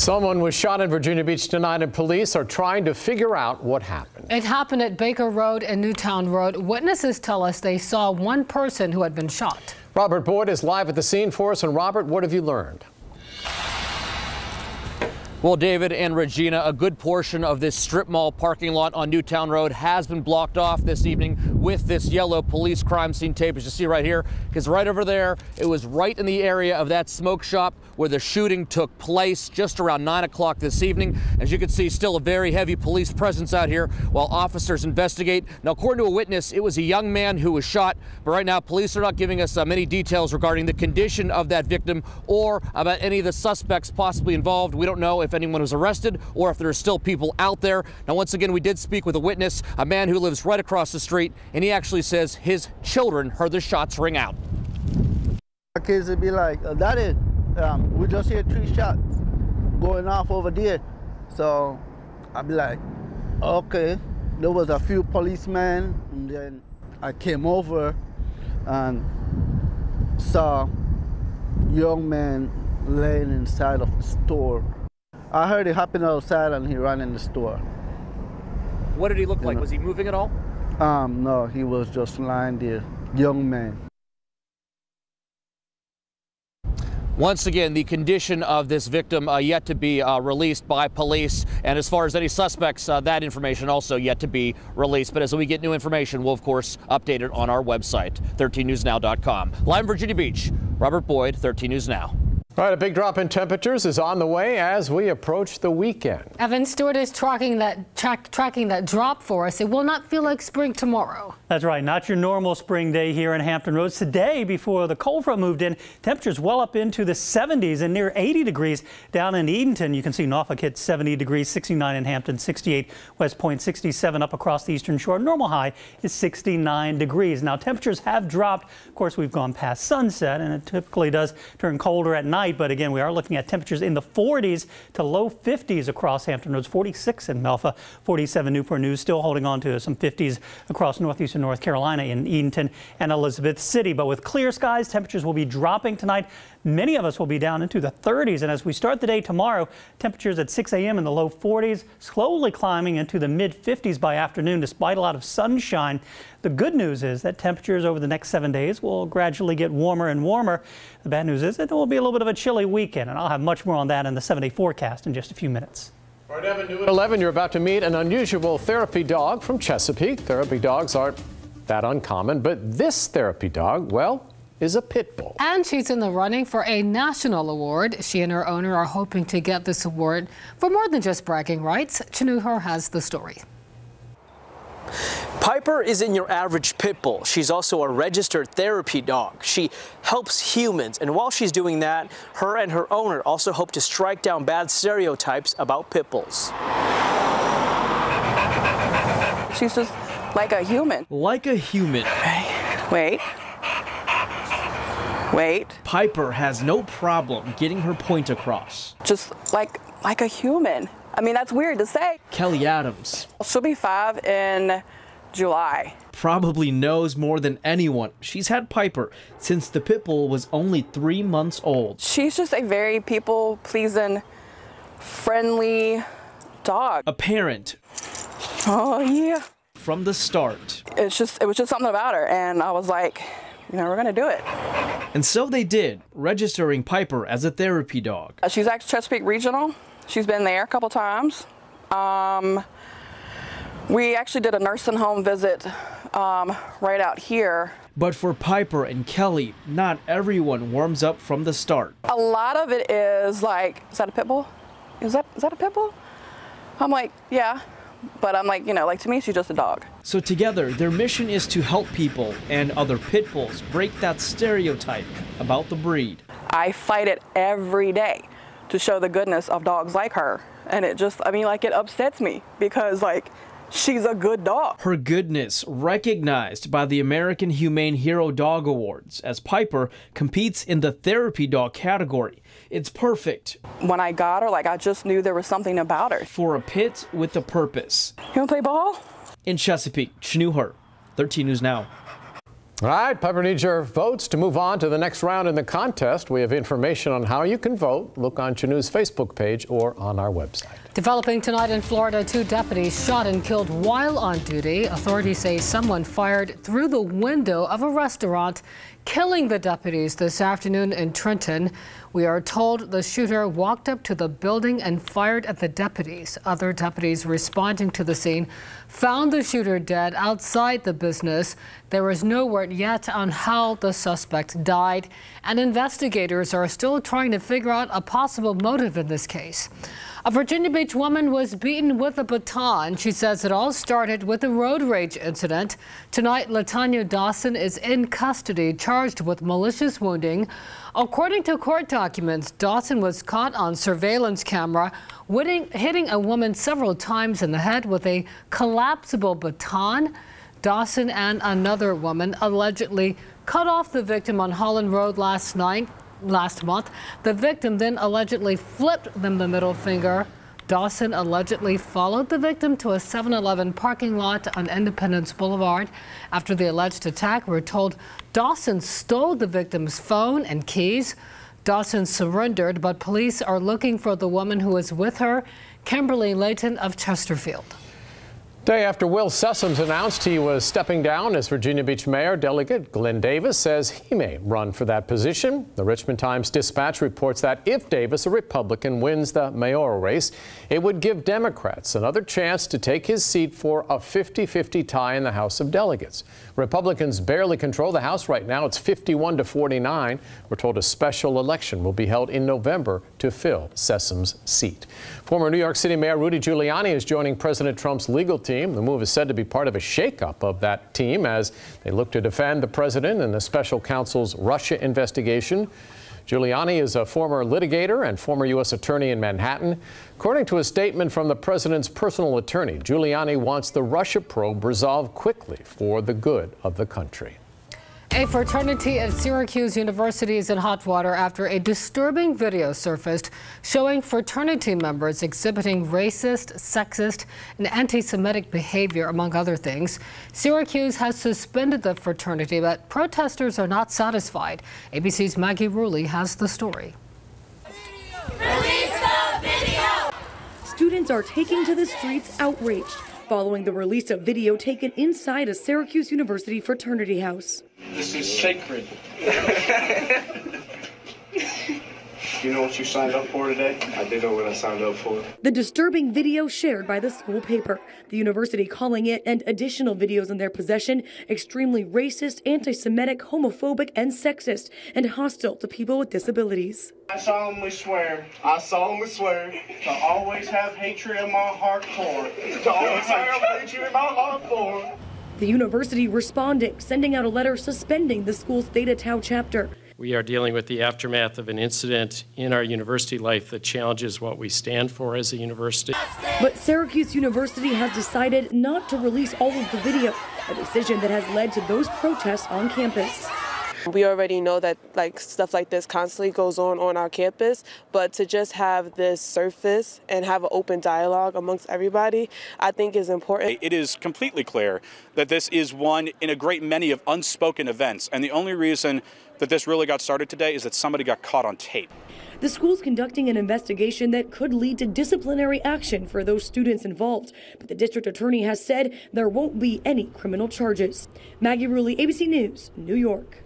Someone was shot in Virginia Beach tonight, and police are trying to figure out what happened. It happened at Baker Road and Newtown Road. Witnesses tell us they saw one person who had been shot. Robert Boyd is live at the scene for us. And Robert, what have you learned? Well, David and Regina, a good portion of this strip mall parking lot on Newtown Road has been blocked off this evening with this yellow police crime scene tape, as you see right here, because right over there, it was right in the area of that smoke shop where the shooting took place just around 9 o'clock this evening. As you can see, still a very heavy police presence out here while officers investigate. Now, according to a witness, it was a young man who was shot, but right now police are not giving us many details regarding the condition of that victim or about any of the suspects possibly involved. We don't know if anyone was arrested or if there are still people out there. Now, once again, we did speak with a witness, a man who lives right across the street, and he actually says his children heard the shots ring out. My kids would be like, Daddy, we just hear 3 shots going off over there. So I'd be like, okay. There was a few policemen, and then I came over and saw young man laying inside of the store. I heard it happen outside and he ran in the store. What did he look like? Was he moving at all? No, he was just lying there, young man. Once again, the condition of this victim yet to be released by police. And as far as any suspects, that information also yet to be released. But as we get new information, we'll, of course, update it on our website, 13newsnow.com. Live in Virginia Beach, Robert Boyd, 13 News Now. All right, a big drop in temperatures is on the way as we approach the weekend. Evan Stewart is tracking that drop for us. It will not feel like spring tomorrow. That's right. Not your normal spring day here in Hampton Roads. Today, before the cold front moved in, temperatures well up into the 70s and near 80 degrees down in Edenton. You can see Norfolk hit 70 degrees, 69 in Hampton, 68 West Point, 67 up across the eastern shore. Normal high is 69 degrees. Now, temperatures have dropped. Of course, we've gone past sunset, and it typically does turn colder at night. But again, we are looking at temperatures in the 40s to low 50s across Hampton Roads, 46 in Melfa, 47 Newport News, still holding on to some 50s across northeastern North Carolina in Edenton and Elizabeth City. But with clear skies, temperatures will be dropping tonight. Many of us will be down into the 30s. And as we start the day tomorrow, temperatures at 6 a.m. in the low 40s, slowly climbing into the mid 50s by afternoon, despite a lot of sunshine. The good news is that temperatures over the next 7 days will gradually get warmer and warmer. The bad news is it will be a little bit of a chilly weekend, and I'll have much more on that in the 7-day forecast in just a few minutes. All right, Evan, new at 11, you're about to meet an unusual therapy dog from Chesapeake. Therapy dogs aren't that uncommon, but this therapy dog, well, is a pit bull. And she's in the running for a national award. She and her owner are hoping to get this award for more than just bragging rights. Chanuhar has the story. Piper isn't your average pit bull. She's also a registered therapy dog. She helps humans, and while she's doing that, her and her owner also hope to strike down bad stereotypes about pit bulls. She's just like a human. Like a human. Wait. Piper has no problem getting her point across. Just like a human. I mean, that's weird to say. Kelly Adams. She'll be 5 in July. Probably knows more than anyone. She's had Piper since the pit bull was only 3 months old. She's just a very people-pleasing, friendly dog. A parent. Oh, yeah. From the start. It was just something about her, and I was like, you know, we're gonna do it. And so they did, registering Piper as a therapy dog. She's actually Chesapeake Regional. She's been there a couple times. We actually did a nursing home visit right out here. But for Piper and Kelly, not everyone warms up from the start. A lot of it is like, is that a pit bull? Is that a pit bull? I'm like, yeah. But I'm like, you know, like to me, she's just a dog. So together, their mission is to help people and other pit bulls break that stereotype about the breed. I fight it every day to show the goodness of dogs like her. And it just, I mean, like it upsets me because like, she's a good dog. Her goodness recognized by the American Humane Hero Dog Awards as Piper competes in the therapy dog category. It's perfect. When I got her, like I just knew there was something about her. For a pit with a purpose. You wanna play ball? In Chesapeake, Chanuhar, 13 News Now. All right, Piper needs your votes to move on to the next round in the contest. We have information on how you can vote. Look on Chinoo's Facebook page or on our website. Developing tonight in Florida, 2 deputies shot and killed while on duty. Authorities say someone fired through the window of a restaurant, killing the deputies this afternoon in Trenton. We are told the shooter walked up to the building and fired at the deputies. Other deputies responding to the scene found the shooter dead outside the business. There is no word yet on how the suspect died, and investigators are still trying to figure out a possible motive in this case. A Virginia Beach woman was beaten with a baton. She says it all started with a road rage incident. Tonight, LaTanya Dawson is in custody, charged with malicious wounding. According to court documents, Dawson was caught on surveillance camera hitting a woman several times in the head with a collapsible baton. Dawson and another woman allegedly cut off the victim on Holland Road last month. The victim then allegedly flipped them the middle finger. Dawson allegedly followed the victim to a 7-Eleven parking lot on Independence Boulevard. After the alleged attack, we're told Dawson stole the victim's phone and keys. Dawson surrendered, but police are looking for the woman who was with her, Kimberly Layton of Chesterfield. Day after Will Sessoms announced he was stepping down as Virginia Beach Mayor, Delegate Glenn Davis says he may run for that position. The Richmond Times-Dispatch reports that if Davis, a Republican, wins the mayoral race, it would give Democrats another chance to take his seat for a 50-50 tie in the House of Delegates. Republicans barely control the House right now. It's 51-49. We're told a special election will be held in November to fill Sessoms' seat. Former New York City Mayor Rudy Giuliani is joining President Trump's legal team. The move is said to be part of a shakeup of that team as they look to defend the president in the special counsel's Russia investigation. Giuliani is a former litigator and former U.S. attorney in Manhattan. According to a statement from the president's personal attorney, Giuliani wants the Russia probe resolved quickly for the good of the country. A fraternity at Syracuse University is in hot water after a disturbing video surfaced showing fraternity members exhibiting racist, sexist, and anti-Semitic behavior, among other things. Syracuse has suspended the fraternity, but protesters are not satisfied. ABC's Maggie Ruley has the story. Release the video! Students are taking to the streets outraged following the release of video taken inside a Syracuse University fraternity house. This is sacred. You know what you signed up for today? I did know what I signed up for. The disturbing video shared by the school paper. The university calling it and additional videos in their possession extremely racist, anti-Semitic, homophobic, and sexist, and hostile to people with disabilities. I solemnly swear to always have hatred in my heart for. The university responding, sending out a letter suspending the school's Theta Tau chapter. We are dealing with the aftermath of an incident in our university life that challenges what we stand for as a university. But Syracuse University has decided not to release all of the video, a decision that has led to those protests on campus. We already know that stuff like this constantly goes on our campus, but to just have this surface and have an open dialogue amongst everybody, I think is important. It is completely clear that this is one in a great many of unspoken events, and the only reason that this really got started today is that somebody got caught on tape. The school's conducting an investigation that could lead to disciplinary action for those students involved, but the district attorney has said there won't be any criminal charges. Maggie Ruley, ABC News, New York.